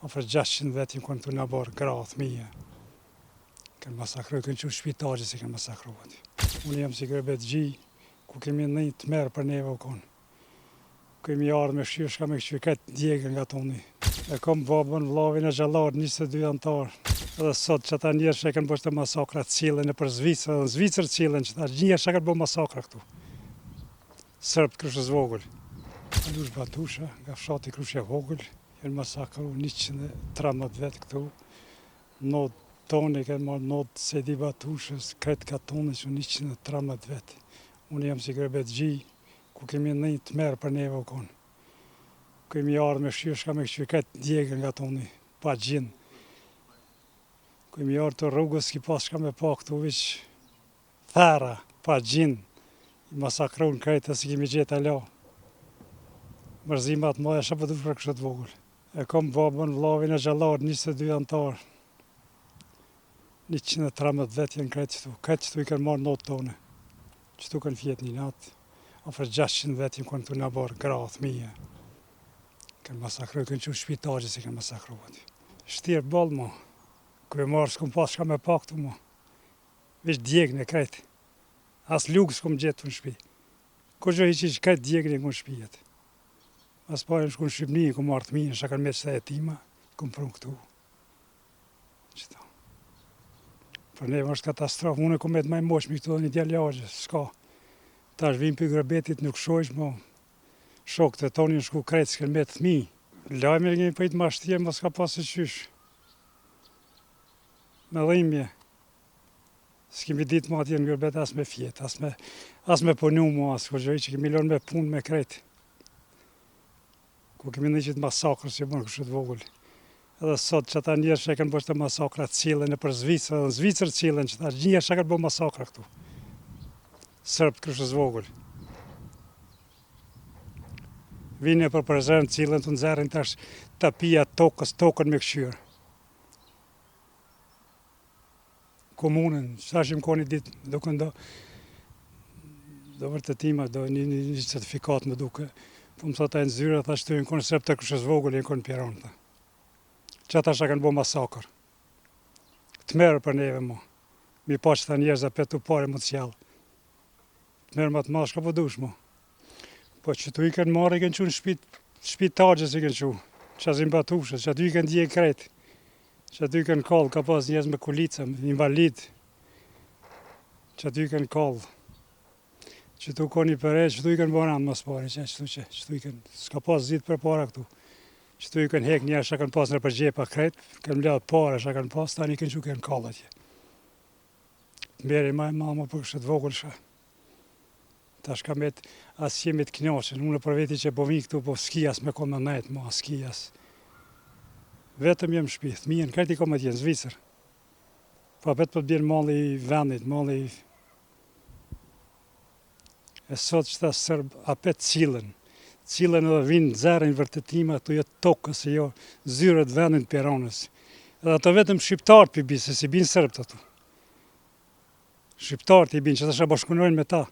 ofër 600 vetë kënë të në borë gratë mija. Kënë masakru, kënë që shpitaqë si kënë masakru aty. Unë jam si Gërbet Gji, ku kemi një të merë për neve u konë. Kemi ardhë me shqyrë, shka me këshqyrë këtë djegën nga toni. E kom babën, vlavin e gjallarë, 22 antarë. Edhe sot që ata njerë që e kanë bërë të masakra cilën e për Zvicër, edhe në Zvicër cilën që ta njerë që e kanë bërë masakra këtu. Sërbë Krushës Vogël. Alush Batusha, nga fshati Krushë Vogël, janë masakru 113 vetë këtu. Nodë toni, kanë marrë nodë Sedi Batushës, kretë ka toni që 113 vetë. Unë jam si Gërbet Gji, ku kemi një të merë për neve u konë. Kemi ardhë me shqyrë, shka me këshqyrë këtë djegën nga toni, pa gjinë. Kemi ardhë të rrugës, ki pas shka me pa këtu vishë thera, pa gjinë. I masakru në krejtë, si kemi gjithë alo. Mërzimat moja shë pëdu për kështë vogël. E kom babën, vlavin e gjallarë, 22 antarë. 113 vetë jenë krejtë qëtu. Këtë qëtu i kanë marrë notë tonë. Qëtu kanë fjetë një natë. Ofër 600 vetë jenë kënë të në borë gratë mija. Kanë masakru, kënë që shpitaqë si kanë masakru aty. Shtirë bolë mo. Kërë marrë s'kom pas shka me pa këtu mo. Vish djegën e krejtë. As lukë s'kom gjithë të në shpi. Ko gjë i që krejtë djegën e kënë shpijet. As parën shku në Shqipni, kom marrë të minë, shka kanë me qëta e tima, kom prunë këtu. Qëta. Për neve është katastrofë, unë e kom e të maj moshmi këtu dhe një djallajë, s'ka. Ta është vim për Gërbetit nuk shojsh, mo shokët e toni në shku krejtë, s'ken me të mi. Lajme e kemi pëjtë ma shtje, ma s'ka pasë qysh. Me dhimje. S'kemi ditë ma atje në Gërbet as me fjetë, as me punu mo, as ko gjoj që kemi lonë me punë me krejtë. Ku kemi në qitë masakrës që bërë kështë vogël. Edhe sot që ata njerë që e kanë bërë të masakra cilën e për Zvicër, edhe në Zvicër cilën që ta njerë që e kanë bërë masakra këtu. Sërbë Krushës Vogël. Vine për prezerën cilën të nëzërin tash të pia tokës, tokën me këshyrë. Komunën, që ta shimë koni ditë, duke do vërtetima, do një certifikat me duke. Po më thot e në zyra, tha që të në konë sërbë të Krushës Vogël, e në konë Pjeronë. Që ata që kanë bo masakër. Të merë për neve mo. Mi pa që ta njerëz a petu pare më të sjallë. Të merë më të madhë, shka po dush mo. Po që tu i kanë marrë, i kanë qunë shpitaqës i kanë qunë. Që azim Batushës, që aty i kanë djekë kretë. Që aty i kanë kallë, ka pas njerëz me kulica, invalid. Që aty i kanë kallë. Që tu koni për e, që tu i kanë bërë anë mas pare, që tu i kanë, s'ka pas zitë për para këtu. Që tu i kanë hek njerë, që kanë pas në përgjepa kretë, kanë mledhë pare, që kanë pas, tani kanë që kanë kallë atje. Mberi ma e mama për kështë vogël shka. Ta shka met, as jemi të knjaqen, unë për veti që po vi këtu, po s'ki as me konë në nejtë, ma s'ki as. Vetëm jem shpi, thmijen, krejti kom atje në Zvicër. Pa vetë po të bjerë malli i vendit, malli i... E sot që ta sërbë apet cilën edhe vinë zerën vërtetima, ato jo tokës e jo zyrët vendin të Pjeronës. Edhe ato vetëm shqiptarët për bisë, se si binë sërbët ato. Shqiptarët i binë, që ta shë bashkunojnë me ta.